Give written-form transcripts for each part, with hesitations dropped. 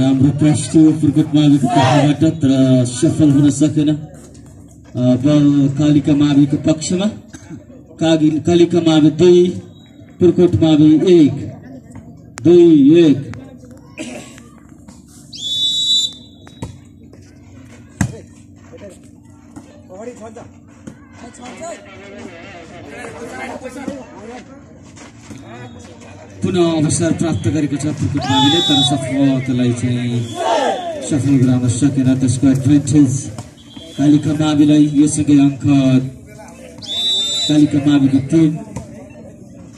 हाम्रो प्रश्न पुर्कोट माविको तर्फबाट तर सफल हुन सकेन बल कालिका माविको पक्षमा कालिका मावि 2 पुर्कोट मावि 1 2-1 पुनः अवसर प्राप्त गरेको छ पुर्कोट माविले तर सफलतालाई चाहिँ सफल गराउन सकेन त्यसको एडभान्टेज कालिका माविलाई योसँगै अङ्क कालिका माविको 3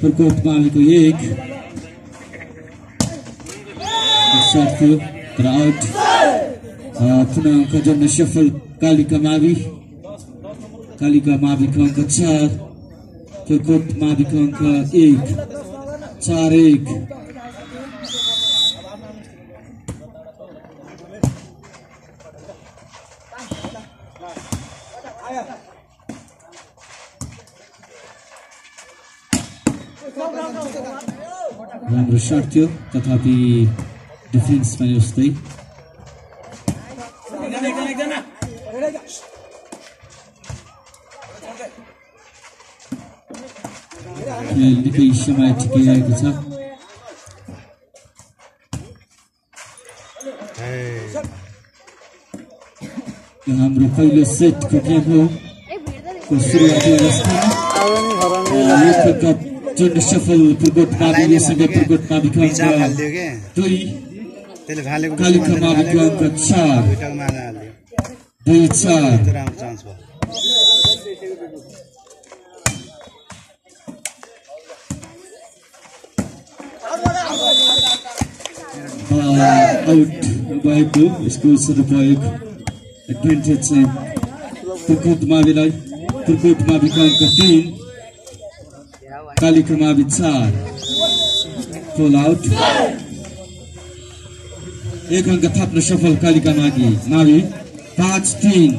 पुर्कोट माविको 1 सर्ट थियो तर आउट पुनः अङ्क जोड्न सफल कालिका माविको अङ्क 4 पुर्कोट माविको अङ्क 1 4-1 राम्रो शट थियो तथापि डिफेन्समा यस्तै निकै समय टिकिरहेको छ हाम्रो पहिलो सेटको गेम हो सुरुवाती अवस्थामा जुन सफल पुर्कोट मावि योसँगै पुर्कोट माविको अङ्क 2 कालिका माविको अङ्क 4 2-4 आउट भएको स्कोर सदुपयोग एडभान्टेज चाहिँ पुर्कोट माविलाई पुर्कोट माविको अङ्क 3 कालिका मावि 4 फुल आउट 1 अङ्क थप्न सफल कालिका मावि 5-3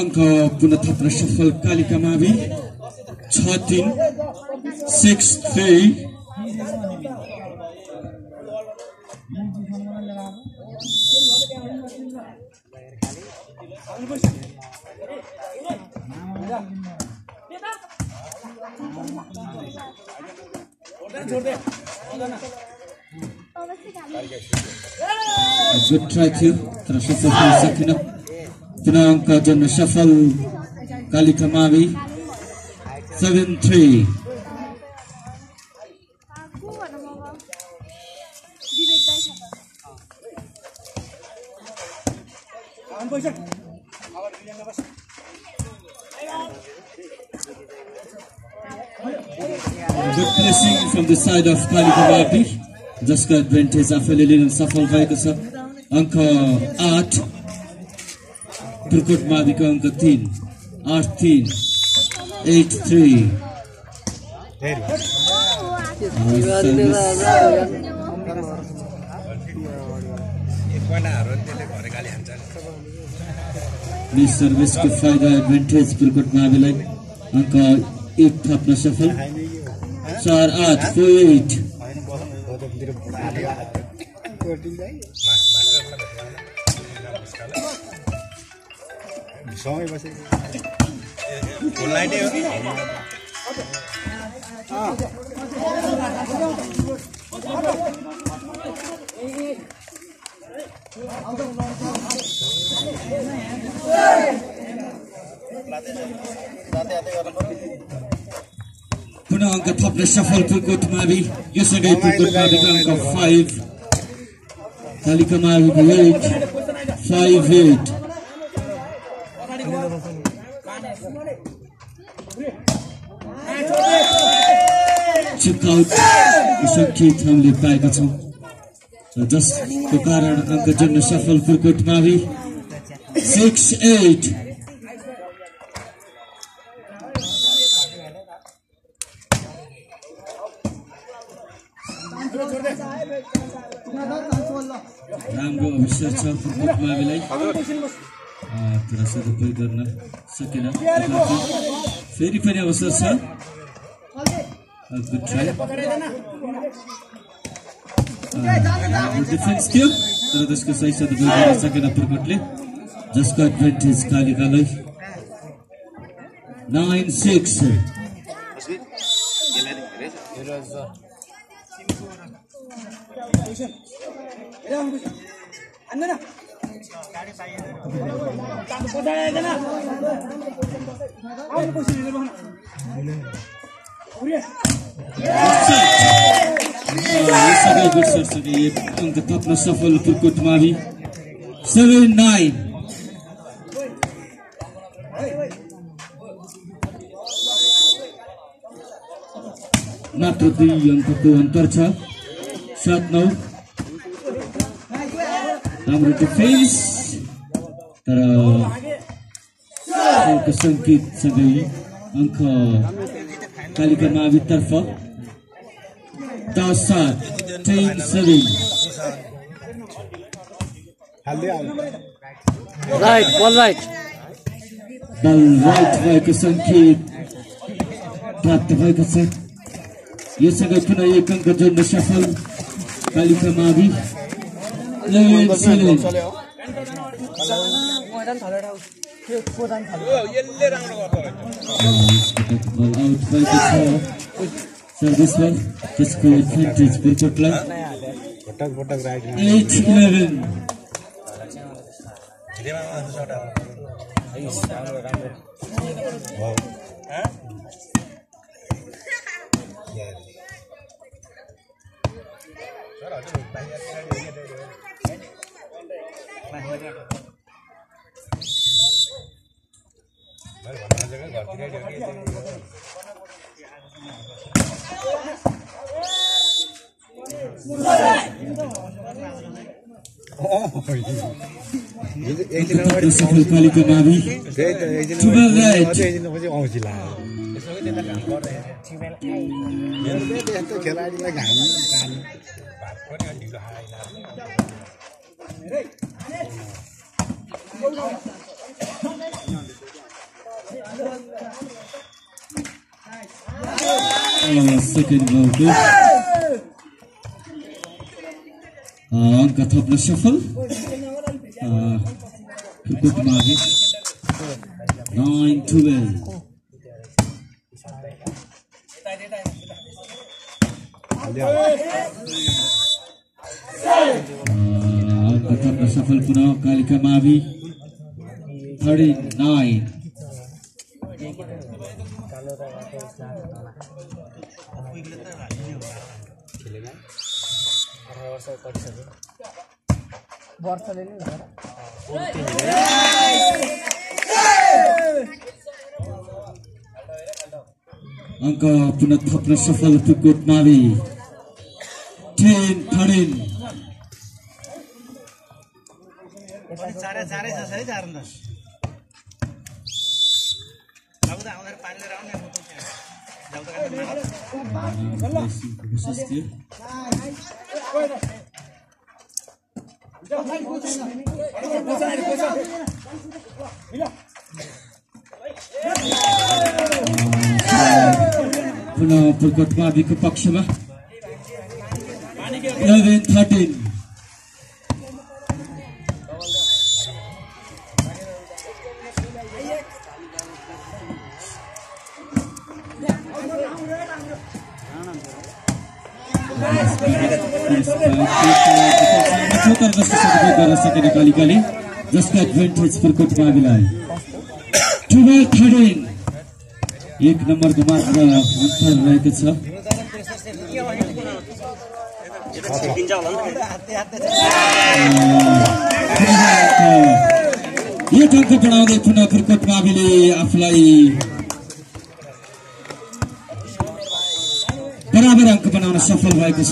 अङ्क पुनः थप्न सफल कालिका मावि 6-3 6-3 गुड ट्राई थियो तर सफल हुन सकेन पुनः अङ्क जोड्न सफल कालिका मावि 7-3 Good placing from the side of Kalika Mavi. जसको एडभान्टेज आफैले लिन सफल भएको छ अङ्क 8 पुर्कोट माविको अङ्क 3 8-3 8-3 मिस सर्भिसको फाइदा एडभान्टेज पुर्कोट माविलाई अङ्क 1 थप्न सफल 4-8 4-8 समय बसेको पुनः अङ्क थप्न सफल पुर्कोट मावि योसँगै पुर्कोट माविको अङ्क 5 Kalika Mavi 5-8. Check out सङ्केत हामीले पाएका छौँ जसको कारण अङ्क जोड्न सफल पुर्कोट मावि 6-8. राम्रो अवसर छ पुर्कोट माविलाई तर सदुपयोग गर्न सकेन फेरि पनि अवसर छ good try defense थियो तर त्यसको सही सदुपयोग गर्न सकेन पुर्कोटले जसको एडभान्टेज कालिकालाई 9-6. Good shot अङ्क थप्न सफल पुर्कोट मावि 7-9. मात्र 2 अङ्कको अन्तर छ 7-9. राम्रो डिफेन्स तर सङ्केतसँगै अङ्क कालिका मावि तर्फ 10-7. 10-7. Right, ball right. Ball right भएको सङ्केत प्राप्त भएको छ यससँगै पुनः एक अङ्क जोड्न सफल कालिका मावि 11-7. Ball out भएको छ सर्भिस बल त्यसको एडभान्टेज पुर्कोटलाई 8-11. सफल कालिका मावि 12-8. Second ball अङ्क थप्न सफल पुर्कोट मावि 9-12. अङ्क थप्न सफल पुनः कालिका मावि 39. अङ्क पुनः थप्न सफल पुर्कोट मावि 10-13. पुनः पुर्कोट माविको पक्षमा 11-13. कालिकाले जसको एडभान्टेज पुर्कोट माविलाई 12-13. 1 नम्बरको मात्र अन्तर रहेको छ यो अङ्क बढाउँदै पुनः पुर्कोट माविले आफूलाई बराबर अङ्क बनाउन सफल भएको छ।